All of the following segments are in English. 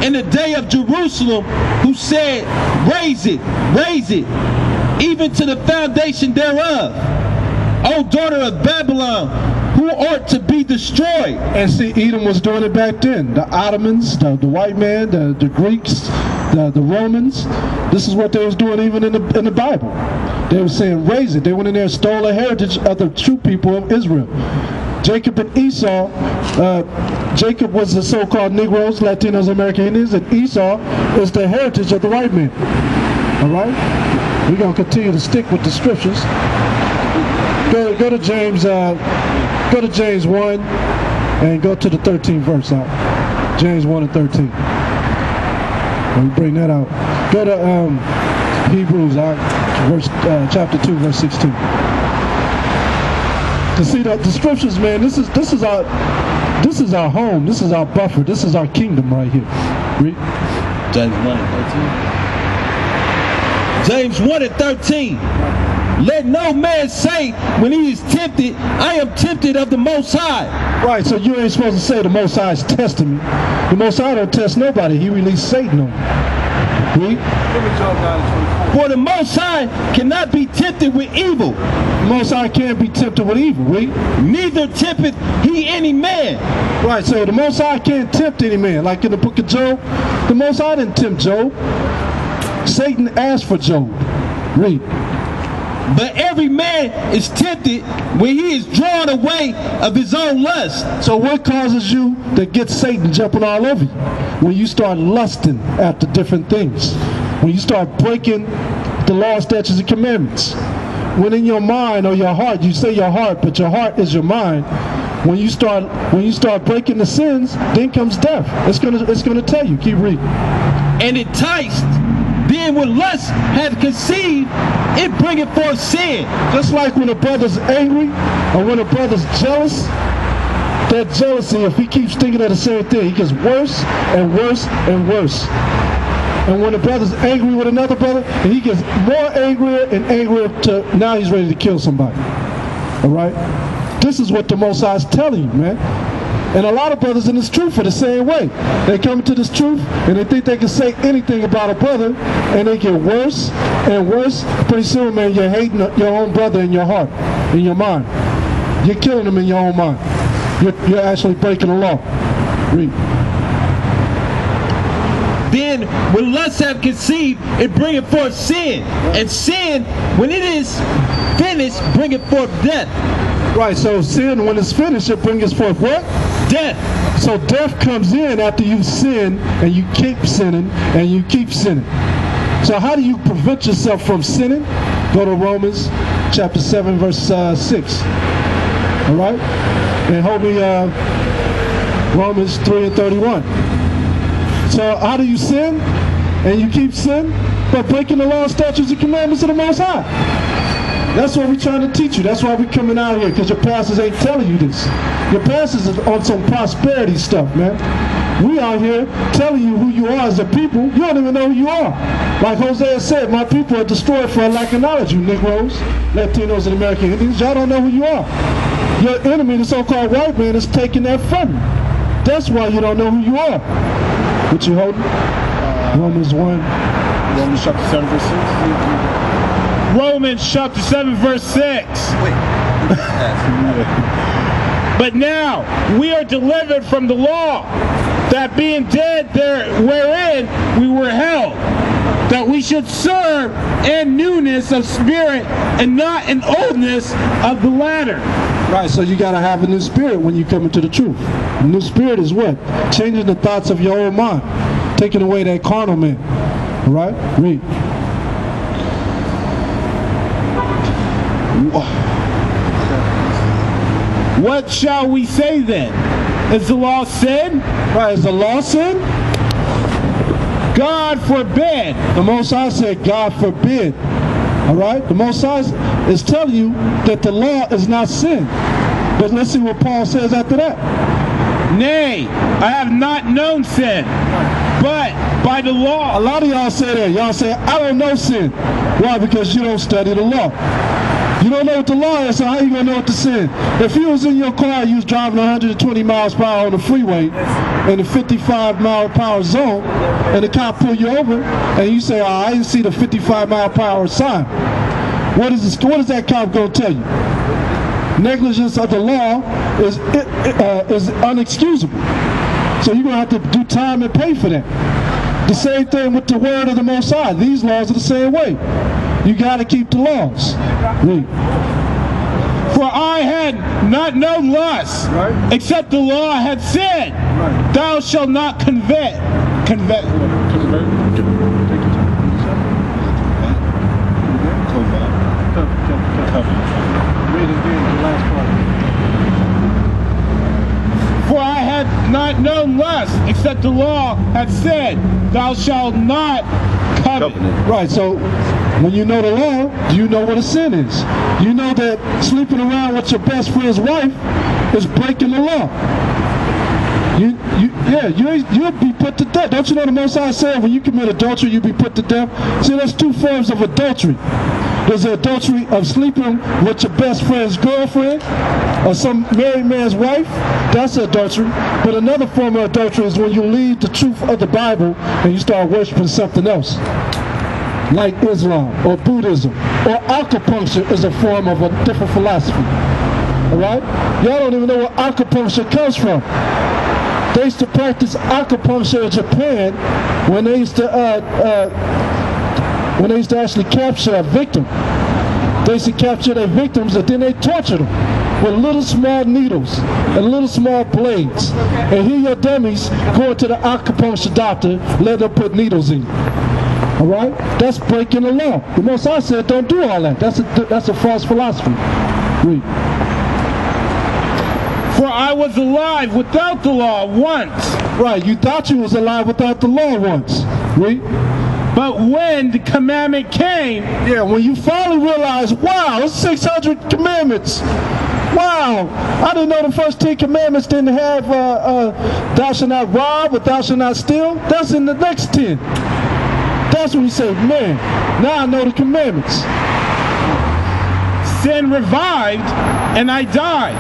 in the day of Jerusalem, who said, raise it, even to the foundation thereof. O daughter of Babylon, who ought to be destroyed. And see, Edom was doing it back then. The Ottomans, the white man, the Greeks, the Romans. This is what they was doing even in the Bible. They were saying, raise it. They went in there and stole the heritage of the true people of Israel. Jacob and Esau, Jacob was the so-called Negroes, Latinos, American Indians, and Esau is the heritage of the white man. All right? We're going to continue to stick with the scriptures. Go to James 1 and go to the 13th verse out. James 1 and 13. Let me bring that out. Go to Hebrews chapter 2, verse 16. To see the scriptures, man, this is our home, this is our buffer, this is our kingdom right here. Read. James 1 and 13. James 1 and 13. Let no man say when he is tempted, I am tempted of the Most High. Right, so you ain't supposed to say the Most High is testing me. The Most High don't test nobody. He released Satan on you. Read. For the Most High cannot be tempted with evil. The Most High can't be tempted with evil. Read. Neither tempteth he any man. Right, so the Most High can't tempt any man. Like in the book of Job, the Most High didn't tempt Job. Satan asked for Job. Read. But every man is tempted when he is drawn away of his own lust. So what causes you to get Satan jumping all over you? When you start lusting after different things. When you start breaking the law, statutes, and commandments. When in your mind or your heart, you say your heart, but your heart is your mind. When you start breaking the sins, then comes death. It's gonna tell you. Keep reading. And enticed, then when lust hath conceived, it bringeth forth sin. Just like when a brother's angry or when a brother's jealous, that jealousy, if he keeps thinking of the same thing, he gets worse and worse and worse. And when a brother's angry with another brother, and he gets more angrier and angrier to now he's ready to kill somebody. All right? This is what the Most High is telling you, man. And a lot of brothers in this truth are the same way. They come into this truth and they think they can say anything about a brother and they get worse and worse. Pretty soon, man, you're hating your own brother in your heart, in your mind. You're killing him in your own mind. You're actually breaking the law. Read. Then when lust hath conceived, it bringeth forth sin. And sin, when it is finished, bringeth forth death. Right, so sin, when it's finished, it brings forth what? Death. So death comes in after you sin, and you keep sinning, and you keep sinning. So how do you prevent yourself from sinning? Go to Romans chapter 7, verse 6. All right? And hold me Romans 3 and 31. So how do you sin? And you keep sinning? By breaking the law, statutes, and commandments of the Most High. That's what we're trying to teach you. That's why we're coming out here, because your pastors ain't telling you this. Your pastors are on some prosperity stuff, man. We out here telling you who you are as a people. You don't even know who you are. Like Hosea said, my people are destroyed for a lack of knowledge, you Negroes, Latinos, and American Indians. Y'all don't know who you are. Your enemy, the so-called white man, is taking that from you. That's why you don't know who you are. What you holding? Romans 1. Romans chapter 7, verse 6. Romans chapter 7, verse 6. But now we are delivered from the law, that being dead there wherein we were held, that we should serve in newness of spirit and not in oldness of the latter. Right, so you got to have a new spirit when you come into the truth. A new spirit is what? Changing the thoughts of your own mind. Taking away that carnal man. All right? Read. What shall we say then? Is the law sin? Right, is the law sin? God forbid. The Most High said, God forbid. All right? The Most High is telling you that the law is not sin. But let's see what Paul says after that. Nay, I have not known sin, but by the law. A lot of y'all say that. Y'all say, I don't know sin. Why? Because you don't study the law. You don't know what the law is, so how you going to know what to sin? If you was in your car, you was driving 120 miles per hour on the freeway in the 55-mile-per-hour zone, and the cop pull you over, and you say, oh, I didn't see the 55-mile-per-hour sign. What is that cop going to tell you? Negligence of the law is unexcusable. So you're going to have to do time and pay for that. The same thing with the word of the Most High. These laws are the same way. You got to keep the laws. Read. For I had not known lust, except the law had said, thou shalt not covet. For I had not known lust, except the law had said, thou shalt not covet. Right, so when you know the law, you know what a sin is. You know that sleeping around with your best friend's wife is breaking the law. You'll be put to death. Don't you know the Most High said when you commit adultery, you'll be put to death? See, there's two forms of adultery. There's the adultery of sleeping with your best friend's girlfriend or some married man's wife. That's adultery. But another form of adultery is when you leave the truth of the Bible and you start worshiping something else, like Islam or Buddhism, or acupuncture is a form of a different philosophy. All right? Y'all don't even know where acupuncture comes from. They used to practice acupuncture in Japan when they used to actually capture a victim. They used to capture their victims and then they tortured them with little small needles and little small blades. And here your dummies going to the acupuncture doctor, let them put needles in you. All right? That's breaking the law. The Most High said don't do all that. That's a false philosophy. Read. For I was alive without the law once. Right, you thought you was alive without the law once. Read. But when the commandment came, when you finally realize, wow, it's 600 commandments. Wow, I didn't know the first 10 commandments didn't have thou shalt not rob or thou shalt not steal. That's in the next 10. That's when you say, man, now I know the commandments. Sin revived and I died.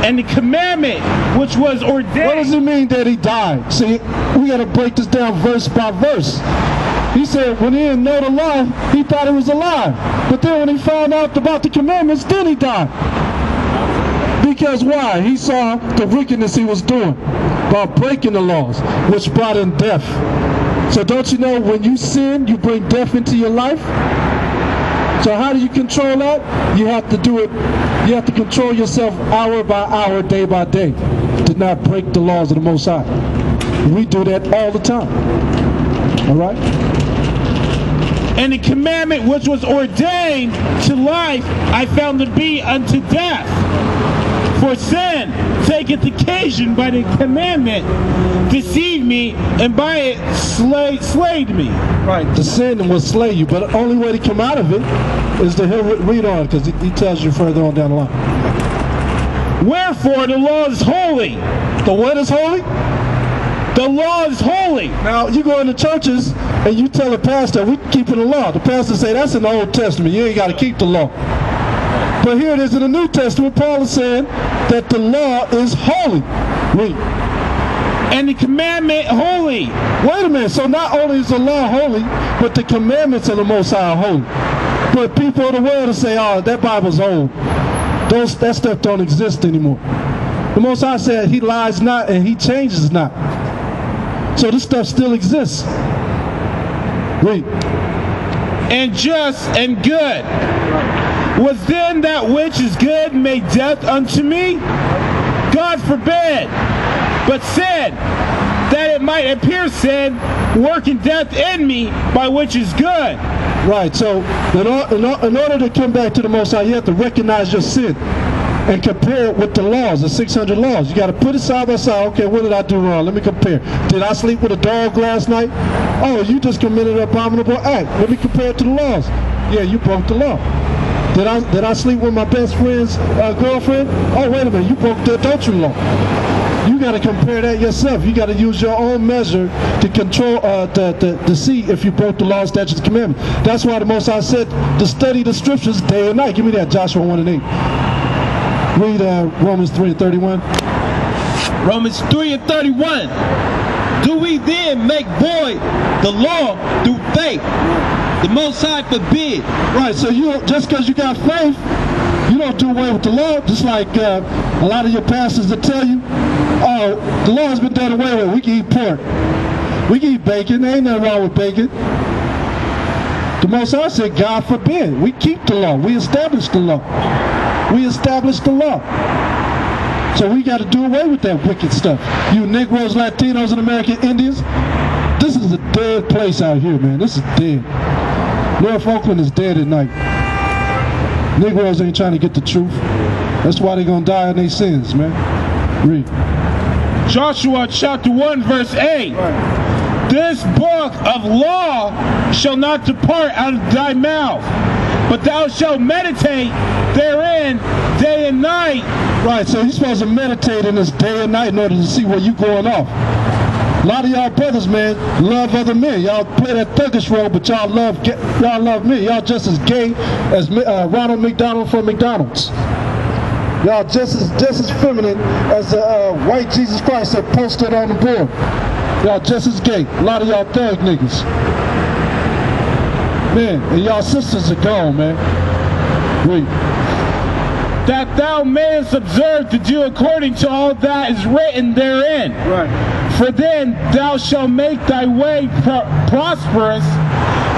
And the commandment which was ordained. What does it mean that he died? See, we got to break this down verse by verse. He said when he didn't know the law, he thought he was alive. But then when he found out about the commandments, then he died. Because why? He saw the wickedness he was doing by breaking the laws, which brought in death. So don't you know when you sin, you bring death into your life? So how do you control that? You have to do it. You have to control yourself hour by hour, day by day, to not break the laws of the Most High. We do that all the time. All right? And the commandment which was ordained to life, I found to be unto death. For sin taketh occasion by the commandment, deceived me, and by it slayed me. Right, the sin will slay you, but the only way to come out of it is to read on, because he tells you further on down the line. Wherefore the law is holy. The what is holy? The law is holy. Now, you go into churches and you tell the pastor, we're keeping the law. The pastor say, that's in the Old Testament. You ain't got to keep the law. But here it is in the New Testament. Paul is saying that the law is holy. Read. And the commandment holy. Wait a minute. So not only is the law holy, but the commandments of the Most High are holy. But people of the world will say, oh, that Bible's old. That stuff don't exist anymore. The Most High said he lies not and he changes not. So this stuff still exists. Read. And just and good. Was then that which is good made death unto me? God forbid. But sin, that it might appear sin, working death in me by which is good. Right, so in order to come back to the Most High, you have to recognize your sin and compare it with the laws, the 600 laws. You got to put it side by side. Okay, what did I do wrong? Let me compare. Did I sleep with a dog last night? Oh, you just committed an abominable act. Let me compare it to the laws. Yeah, you broke the law. Did I sleep with my best friend's girlfriend? Oh, wait a minute, you broke the adultery law. You got to compare that yourself. You got to use your own measure to control, to see if you broke the law, statutes, and commandments. That's why the Most High said to study the scriptures day and night. Give me that, Joshua 1 and 8. Read Romans 3 and 31. Romans 3 and 31. Do we then make void the law through faith? The Most High forbid. Right, so you just because you got faith, you don't do away with the law. Just like a lot of your pastors that tell you, oh, the law has been done away with. We can eat pork. We can eat bacon. There ain't nothing wrong with bacon. The Most High said, God forbid. We keep the law. We establish the law. We establish the law. So we got to do away with that wicked stuff. You Negroes, Latinos, and American Indians, this is a dead place out here, man. This is dead. North Oakland is dead at night. Negroes ain't trying to get the truth. That's why they're going to die in their sins, man. Read. Joshua chapter 1 verse 8. Right. This book of law shall not depart out of thy mouth, but thou shalt meditate therein day and night. Right, so you're supposed to meditate in this day and night in order to see where you're going off. A lot of y'all brothers, man, love other men. Y'all play that thuggish role, but y'all love me. Y'all just as gay as Ronald McDonald from McDonald's. Y'all just as feminine as the white Jesus Christ that posted on the board. Y'all just as gay. A lot of y'all thug niggas. Man, and y'all sisters are gone, man. Read. That thou mayest observe to do according to all that is written therein. Right. For then thou shalt make thy way prosperous,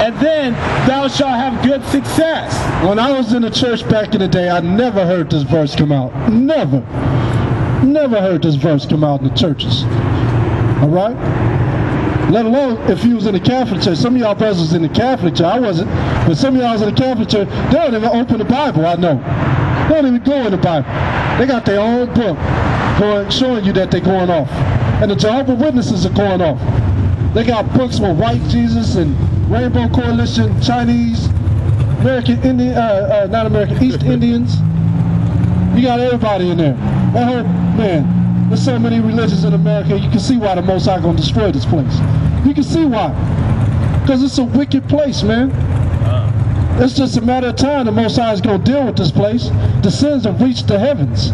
and then thou shalt have good success. When I was in the church back in the day, I never heard this verse come out. Never. Never heard this verse come out in the churches. All right? Let alone if you was in the Catholic Church. Some of y'all brothers was in the Catholic Church. I wasn't. But some of y'all was in the Catholic Church. They don't even open the Bible, I know. They don't even go in the Bible. They got their own book showing you that they're going off. And the Jehovah's Witnesses are going off. They got books with white Jesus and Rainbow Coalition, Chinese, American Indian, not American, East Indians. You got everybody in there. That whole, man, there's so many religions in America, you can see why the Most High gonna destroy this place. You can see why. Because it's a wicked place, man. It's just a matter of time the Most High is going to deal with this place. The sins have reached the heavens.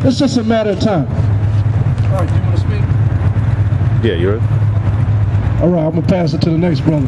It's just a matter of time. All right, do you want to speak? Yeah, you're right. All right, I'm going to pass it to the next brother.